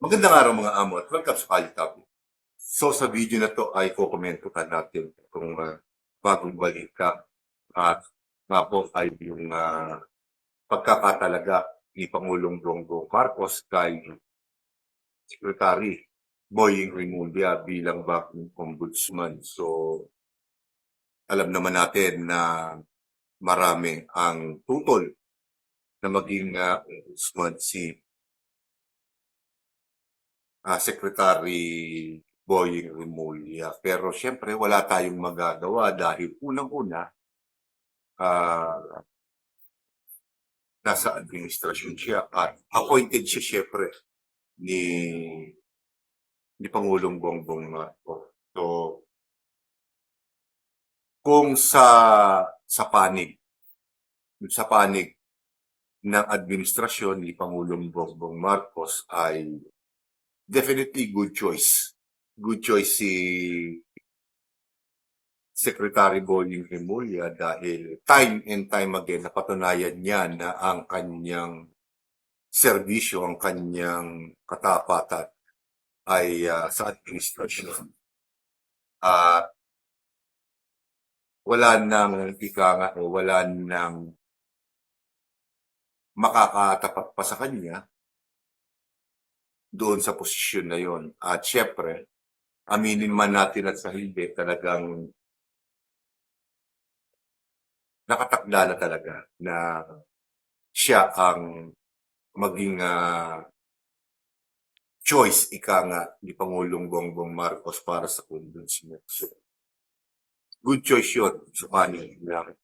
Magandang araw mga amo at welcome sa Kali Topic. So sa video na to ay kukomentuhan natin itong bagong balita at nga po ay yung pagkakatalaga ni Pangulong Bongbong Marcos kay Secretary Boying Rimulya bilang bagong ombudsman. So alam naman natin na marami ang tutol na maging ombudsman si Secretary Boying Rimulya. Pero siyempre wala tayong magagawa dahil unang-una, ah, nasa administrasyon siya at appointed siya siyempre ni, ni Pangulong Bongbong Marcos. So, kung sa panig ng administrasyon ni Pangulong Bongbong Marcos ay definitely good choice. Good choice si Secretary Boying Rimulya dahil time and time again napatunayan niya na ang kanyang serbisyo, ang kanyang katapatan ay sa administrasyon. Wala nang wala nang makakatapat pa sa kanya doon sa posisyon na yon. At syempre, aminin man natin at sa hindi, talagang nakatakda na talaga na siya ang maging choice, ika nga, ni Pangulong Bongbong Marcos para sa ombudsman. So, good choice yun sa panig ng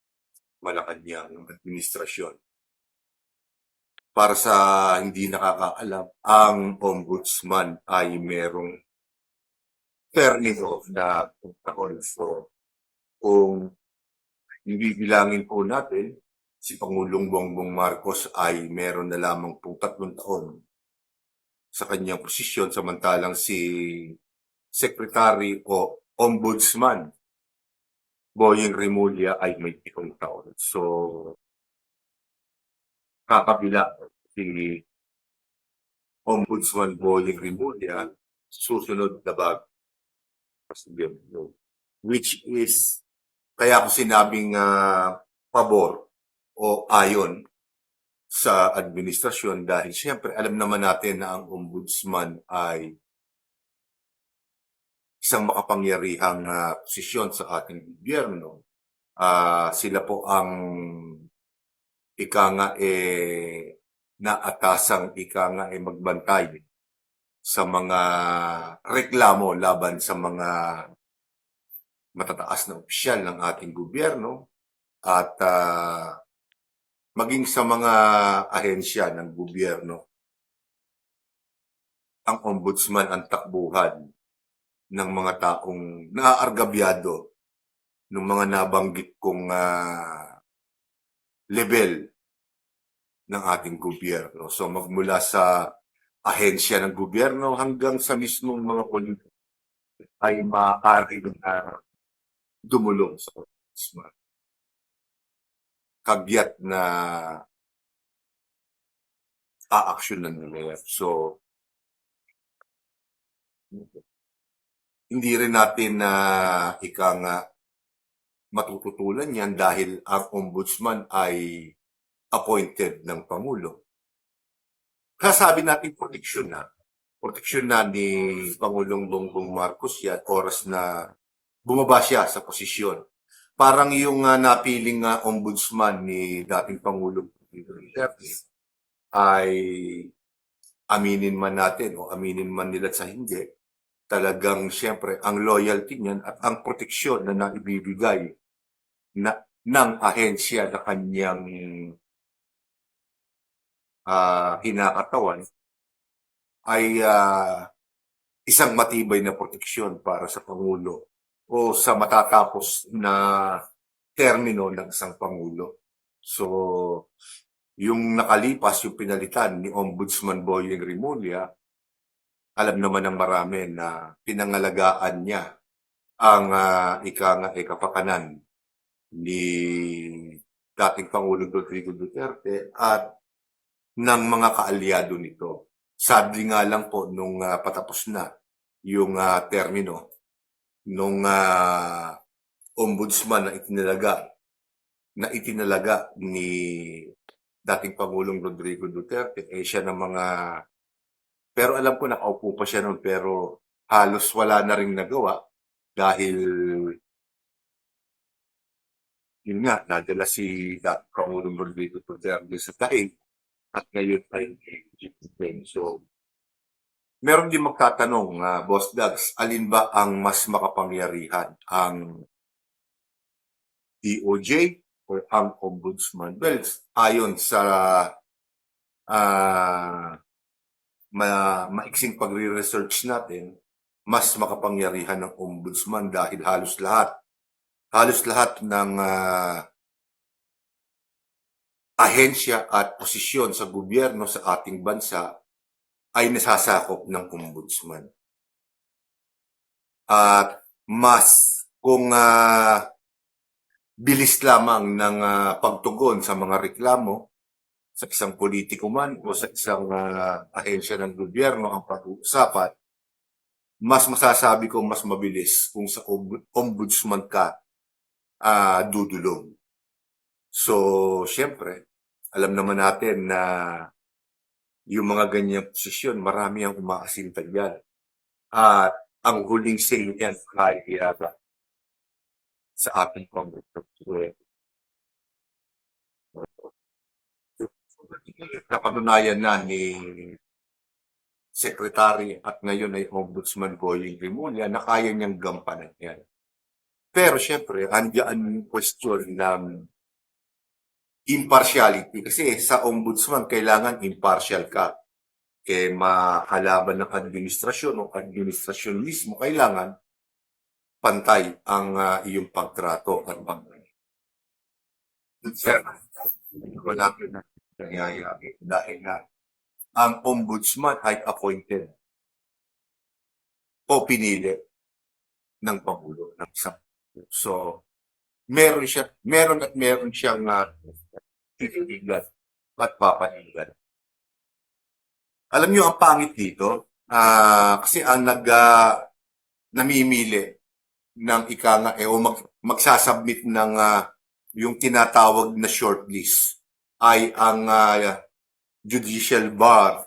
Malacanang administrasyon. Para sa hindi nakakaalam, ang ombudsman ay merong termino na taon. So, kung ibibilangin po natin, si Pangulong Bongbong Marcos ay meron na lamang po 3 taon sa kanyang posisyon, samantalang si Secretary o Ombudsman Boying Rimulya ay may 7 taon. So, kakabila si Ombudsman Boying Rimulya, susunod na bag, which is, kaya ko sinabing pabor o ayon sa administrasyon dahil siyempre alam naman natin na ang ombudsman ay isang makapangyarihang posisyon sa ating gobyerno. Sila po ang ika nga naatasang magbantay sa mga reklamo laban sa mga matataas na opisyal ng ating gobyerno at maging sa mga ahensya ng gobyerno. Ang ombudsman ang takbuhan ng mga taong naaargabyado ng mga nabanggit kong level ng ating gobyerno. So magmula sa ahensya ng gobyerno hanggang sa mismong mga politiko ay maaari na dumulong sa ombudsman. Kagyat na aaksyonan nila. So, hindi rin natin na matututulan yan dahil ang ombudsman ay appointed ng Pangulo. Kasabi natin proteksyon na ni Pangulong Bongbong Marcos yan oras na bumaba siya sa posisyon. Parang yung napiling ombudsman ni dating Pangulong Duterte ay aminin man natin o aminin man nila sa hindi, talagang siyempre ang loyalty niyan at ang proteksyon na naibibigay ng ahensya na kanyang kinakatawan ay isang matibay na proteksyon para sa Pangulo o sa matatapos na termino ng isang Pangulo. So, yung nakalipas, yung pinalitan ni Ombudsman Boying Rimulya, alam naman ng marami na pinangalagaan niya ang kapakanan ni dating Pangulong Rodrigo Duterte at ng mga kaalyado nito. Sadly nga lang po nung patapos na yung termino nung ombudsman na itinalaga ni dating Pangulong Rodrigo Duterte, siya ng mga, pero alam ko nakaupo pa siya noon, pero halos wala na rin nagawa dahil yun nga, nadala si dating Pangulong Rodrigo Duterte sa daig at ngayon ay so meron din magtatanong, Boss Dags, alin ba ang mas makapangyarihan, ang DOJ or ang Ombudsman? Well, ayon sa maiksing pagre-research natin, mas makapangyarihan ng Ombudsman dahil halos lahat ng ahensya at posisyon sa gobyerno sa ating bansa ay nasasakop ng Ombudsman. At mas kung bilis lamang ng pagtugon sa mga reklamo sa isang politiko man o sa isang ahensya ng gobyerno ang pag-uusapan, mas masasabi ko mas mabilis kung sa ombudsman ka dudulong. So, syempre, alam naman natin na yung mga ganyang posisyon, marami ang umaasinta yan. At ang huling say niyan ay sa ating Congress. Napatunayan na ni Secretary at ngayon ay Ombudsman Boying Rimulya na kaya niyang gampanan yan. Pero syempre, andiyan yung question ng impartiality. Kasi sa ombudsman, kailangan impartial ka. Kaya makalaban ng administrasyon o administrasyon mismo, kailangan pantay ang iyong pagtrato at pagtrato. Wala na nangyayari dahil na ang ombudsman ay appointed o pinili ng Pangulo ng isang. So, meron siyang titigan at papanigan. Alam niyo ang pangit dito, kasi ang namimili ng o magsasubmit ng yung tinatawag na shortlist ay ang Judicial Bar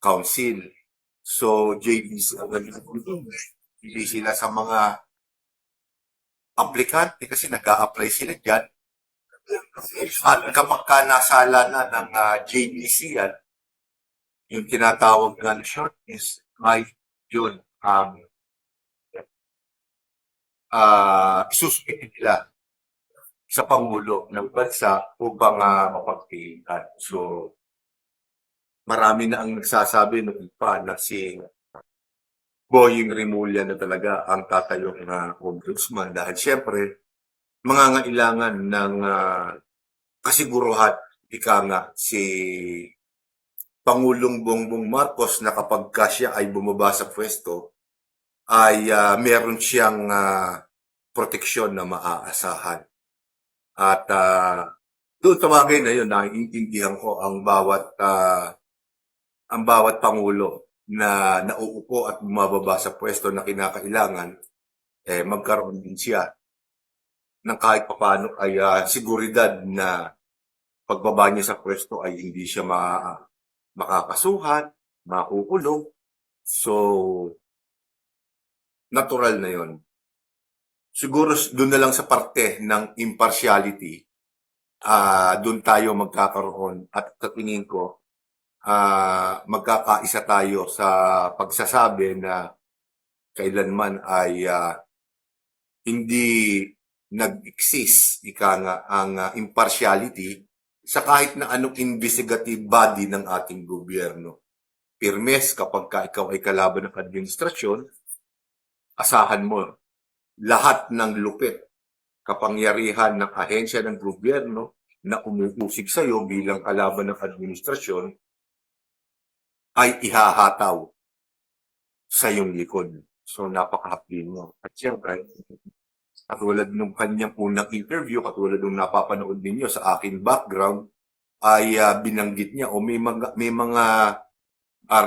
Council. So, JBC, hindi sila sa mga aplikante kasi nag-a-apply sila dyan. At kapag nasala na ng JBC yan, yung tinatawag na shortlist ay yun ang isusubmit nila sa Pangulo ng bansa upang mapagpilihan. So, marami na ang nagsasabi noon pa na si Boying Rimulya na talaga ang tatayong na ombudsman dahil syempre, mangangailangan ng kasiguruhan, ika nga, si Pangulong Bongbong Marcos na kapag siya ay bumaba sa pwesto, ay meron siyang proteksyon na maaasahan. At doon tumagay na yun, naiintindihan ko ang bawat Pangulo na nauupo at bumababa sa pwesto na kinakailangan, magkaroon din siya ng kahit papaano ay seguridad na pagbaba niya sa pwesto ay hindi siya makakasuhan, makukulong. So, natural na yon. Siguro doon na lang sa parte ng impartiality, doon tayo magkakaroon at sa tingin ko, magkakaisa tayo sa pagsasabi na kailanman ay hindi nag-exist ang impartiality sa kahit na anong investigative body ng ating gobyerno. Pirmes kapag ikaw ay kalaban ng administrasyon, asahan mo lahat ng lupit, kapangyarihan ng ahensya ng gobyerno na umuusig sa iyo bilang kalaban ng administrasyon ay ihahataw sa iyong likod. So, napakahapdi mo. At siyempre, katulad nung kanyang unang interview, katulad nung napapanood ninyo sa aking background, ay binanggit niya o may mga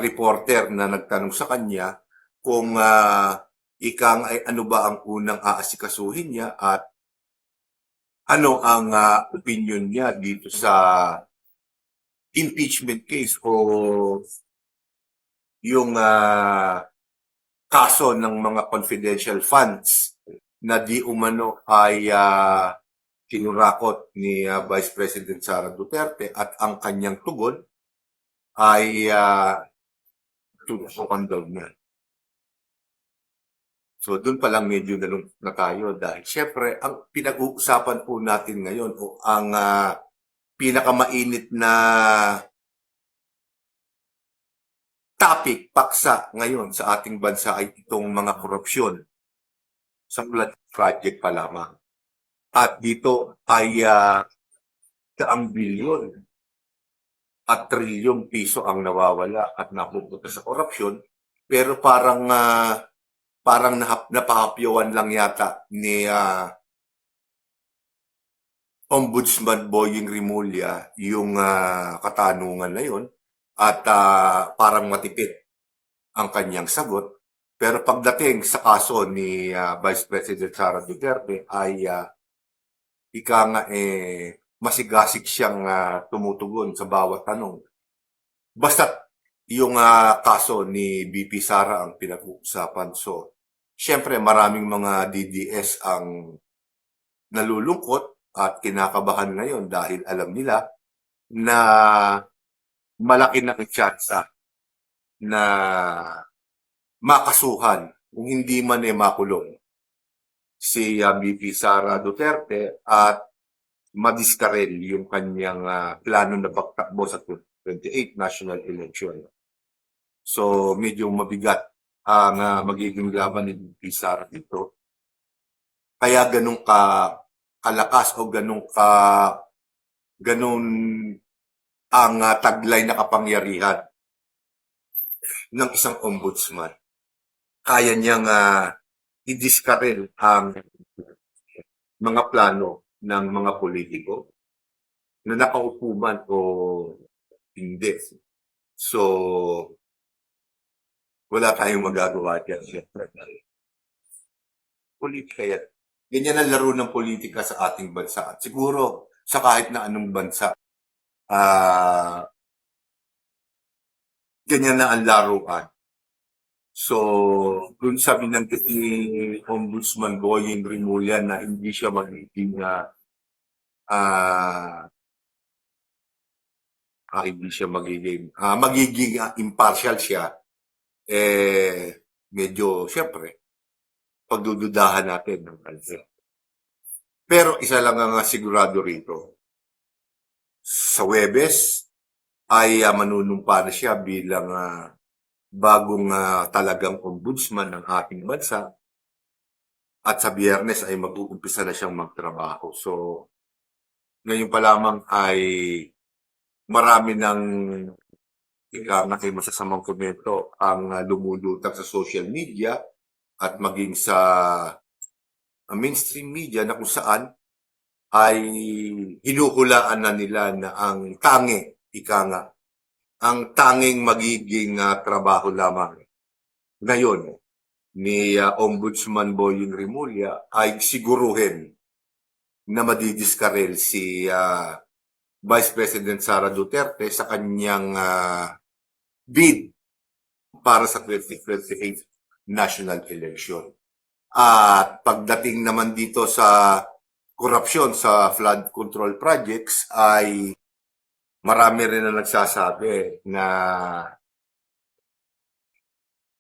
reporter na nagtanong sa kanya kung ay ano ba ang unang aasikasuhin niya at ano ang opinion niya dito sa impeachment case o yung kaso ng mga confidential funds na di umano ay kinurakot ni Vice President Sara Duterte at ang kanyang tugon ay tutukan daw niya. So doon pa lang medyo nalungkot na tayo dahil syempre ang pinag-uusapan po natin ngayon o ang pinakamainit na topic, paksa ngayon sa ating bansa ay itong mga korupsyon sa flood project pa lamang. At dito ay daang bilyon at trilyong piso ang nawawala at napupunta sa korupsyon, pero parang napahapyawan lang yata ni Ombudsman Boying Rimulya yung katanungan na yun at parang matipid ang kanyang sagot. Pero pagdating sa kaso ni Vice President Sara Duterte ay ika nga masigasig siyang tumutugon sa bawat tanong. Basta yung kaso ni BP Sara ang pinag-uusapan. So, syempre maraming mga DDS ang nalulungkot at kinakabahan ngayon dahil alam nila na malaki na ang tsansa na makasuhan kung hindi man makulong si BP Sara Duterte at madiskarel yung kanyang plano na pagtakbo sa 28 national election. So medyo mabigat ang magiging laban ni BP Sara dito. Kaya ganun kalakas o ganun ang taglay na kapangyarihan ng isang ombudsman. Kaya niyang i-diskarel ang mga plano ng mga politiko na nakaupo man o hindi. So, wala tayong magagawa dyan. Politika yan. Ganyan ang laro ng politika sa ating bansa. At siguro, sa kahit na anong bansa, ganyan na ang laruan. So, dun sabi ng ni Ombudsman Boying Rimulya na hindi siya magiging magiging impartial siya, medyo, syempre, pagdududahan natin ng kanila. Pero isa lang ang sigurado rito. Sa Huwebes ay manunumpa na siya bilang bagong talagang ombudsman ng ating bansa at sa Biyernes ay mag-uumpisa na siyang magtrabaho. So, ngayon pa lamang ay marami ng masasamang komento ang lumulutang sa social media at maging sa mainstream media na kung saan ay hinuhulaan na nila na ang tanging magiging trabaho lamang ngayon ni Ombudsman Boying Rimulya ay siguruhin na madidiskarel si Vice President Sara Duterte sa kanyang bid para sa 2028 national election. At pagdating naman dito sa korupsyon sa flood control projects ay marami rin na nagsasabi na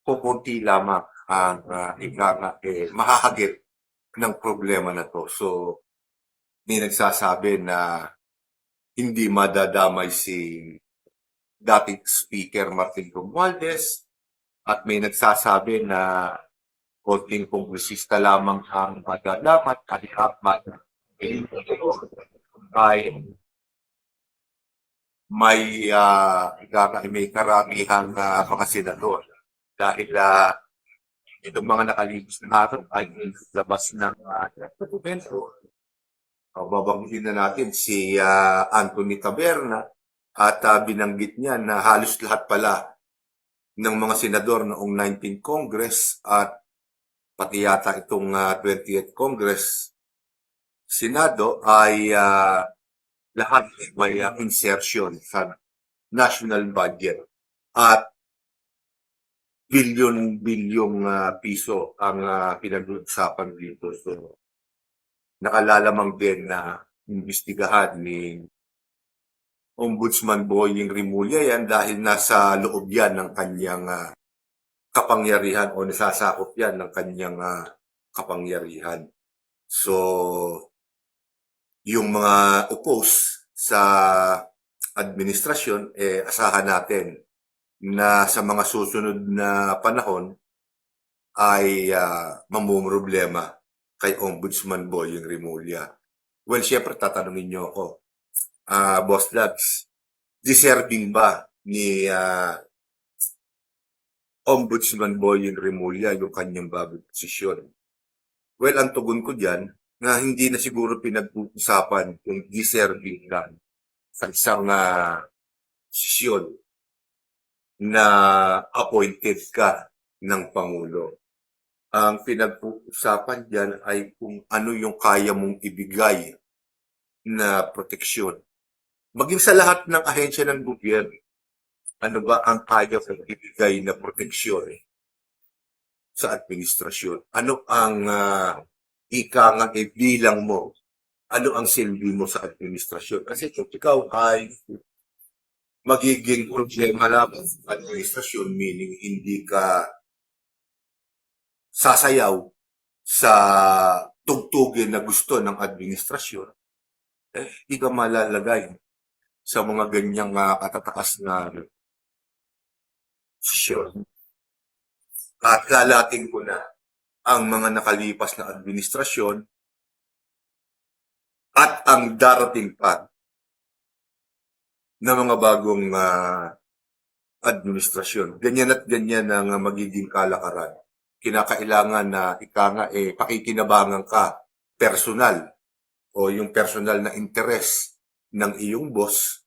kukunti lamang ang mahahagip ng problema na to. So, may nagsasabi na hindi madadamay si dating Speaker Martin Romualdez at may nagsasabi na konting kongresista lamang ang madadamat at ay may karamihang mga senador dahil itong mga nakalipas na araw ay labas ng dokumento. Babanggitin na natin si Anthony Taberna at binanggit niya na halos lahat pala ng mga senador noong 19th Congress at pati yata itong 20th Congress, Senado ay lahat may insertion sa national budget at bilyon-bilyong piso ang pinag-uusapan dito. So, nakalalamang din na imbestigahan ni Ombudsman Boying Rimulya yan dahil nasa loob yan ng kanyang kapangyarihan o nasasakop yan ng kanyang kapangyarihan. So, yung mga oppose sa administrasyon, asahan natin na sa mga susunod na panahon ay mamumroblema kay Ombudsman Boying Rimulya. Well, syempre tatanungin niyo ako, Boss Dags, deserving ba ni Ombudsman Boying Rimulya yung kanyang bagong posisyon? Well, ang tugon ko dyan, na hindi na siguro pinag-uusapan kung deserving ka sa isang posisyon na appointed ka ng Pangulo. Ang pinag-uusapan dyan ay kung ano yung kaya mong ibigay na proteksyon. Maging sa lahat ng ahensya ng gobyerno, ano ba ang kaya mong ibigay na proteksyon sa administrasyon? Ano ang ika nga bilang mo? Ano ang silbi mo sa administrasyon? Kasi kung ikaw ay magiging problema laban sa administrasyon, meaning hindi ka sasayaw sa tugtugin na gusto ng administrasyon, hindi ka malalagay sa mga ganyang katataas na posisyon. At lalating ko na ang mga nakalipas na administrasyon at ang darating pa na mga bagong administrasyon. Ganyan at ganyan ang magiging kalakaran. Kinakailangan na ika nga pakikinabangan ka personal o yung personal na interes ng iyong boss,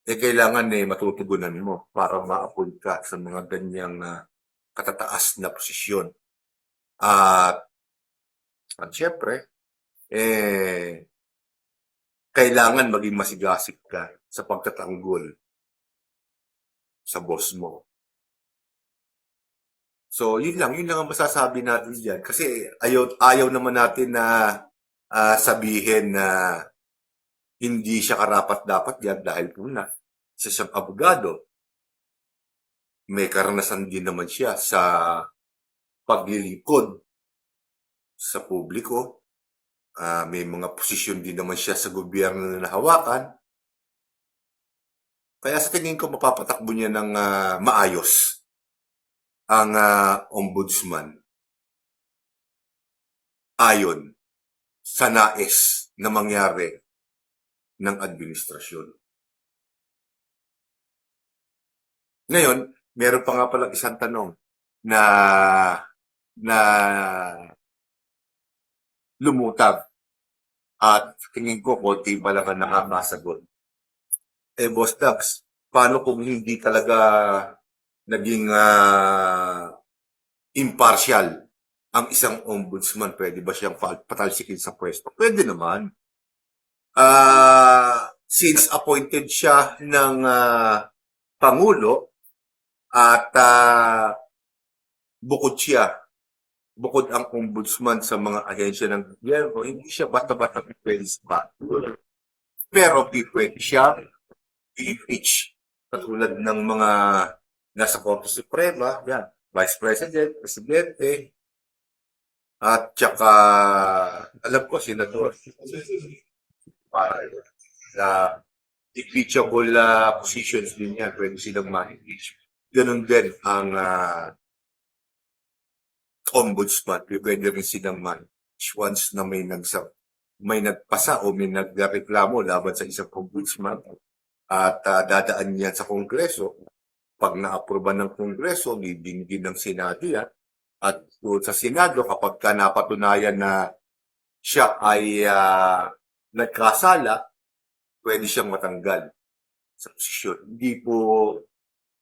kailangan matutugunan mo para ma-appoint ka sa mga ganyang katataas na posisyon. At syempre, kailangan maging masigasig ka sa pagtatanggol sa boss mo. So, yun lang ang masasabi natin diyan. Kasi ayaw naman natin na sabihin na hindi siya karapat-dapat yan dahil una, sa siyang abogado, may karanasan din naman siya sa paglilingkod sa publiko. May mga posisyon din naman siya sa gobyerno na nahawakan. Kaya sa tingin ko mapapatakbo niya ng maayos ang ombudsman ayon sa nais na mangyari ng administrasyon. Ngayon, meron pa nga palang isang tanong na lumutag at tingin ko konti pa lang ang nakakasagot. Boss Dax, paano kung hindi talaga naging impartial ang isang ombudsman? Pwede ba siyang patalsikin sa pwesto? Pwede naman. Since appointed siya ng Pangulo at bukod ang ombudsman sa mga ahensya ng gobyerno, hindi siya basta-basta pwede sa Pangulo. Pero pwede siya i-impeach. Katulad ng mga nasa Korte Suprema, yan, Vice President, Presidente, at saka, alam ko, Senador. Na impeachable positions din yan, pwede silang ma-impeach. Ganun din ang ombudsman, pwede rin silang ma-impeach once na may nagpasa o may nagreklamo laban sa isang ombudsman at dadaan niya sa Kongreso. Pag na-aproba ng Kongreso, didinggin ng Senado yan. At sa Senado, kapag napatunayan na siya ay nagkasala, pwede siyang matanggal sa posisyon. Hindi po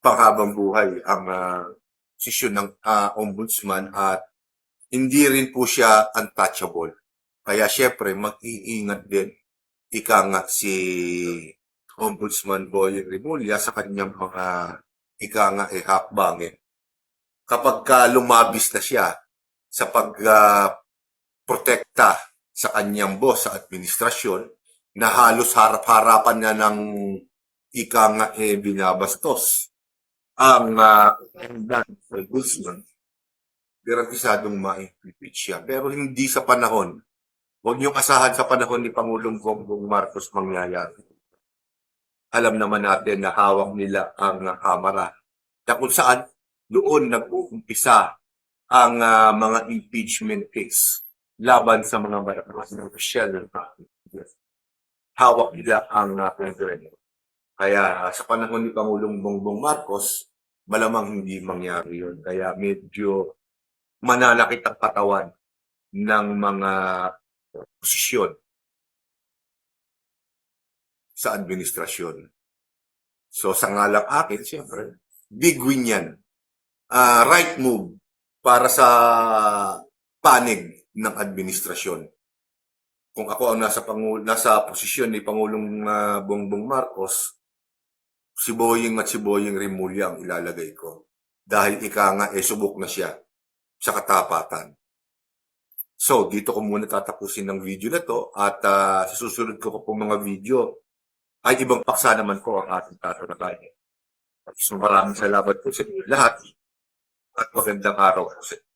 panghabang buhay ang posisyon ng ombudsman at hindi rin po siya untouchable. Kaya syempre, mag-iingat din ika nga si Ombudsman Boyeng Rimulya sa kanyang mga ika nga hakbangin. Kapag lumabis na siya sa pagprotekta sa kanyang boss sa administrasyon, na halos harap-harapan niya ng ika nga binabastos ang ombudsman, garantisadong ma-impeach siya. Pero hindi sa panahon. Huwag niyong asahan sa panahon ni Pangulong Bongbong Marcos mangyayari. Alam naman natin na hawak nila ang kamara. Na kung saan doon nag-uumpisa ang mga impeachment case laban sa mga official. Hawak nila ang Kongreso. Kaya sa panahon ni Pangulong Bongbong Marcos, malamang hindi mangyari yun. Kaya medyo mananakit ang katawan ng mga posisyon sa administrasyon. So sa ngalang akin, siyempre, big win yan. Right move para sa panig ng administrasyon. Kung ako ang nasa posisyon ni Pangulong Bongbong Marcos, si Boyeng at si Boyeng Rimulya ang ilalagay ko. Dahil ika nga, subok na siya sa katapatan. So, dito ko muna tatapusin ng video na to at sa susunod ko po mga video ay ibang paksa naman po ang ating tatalakayin. So, maraming salamat po sa inyo lahat at magandang araw po sa inyo.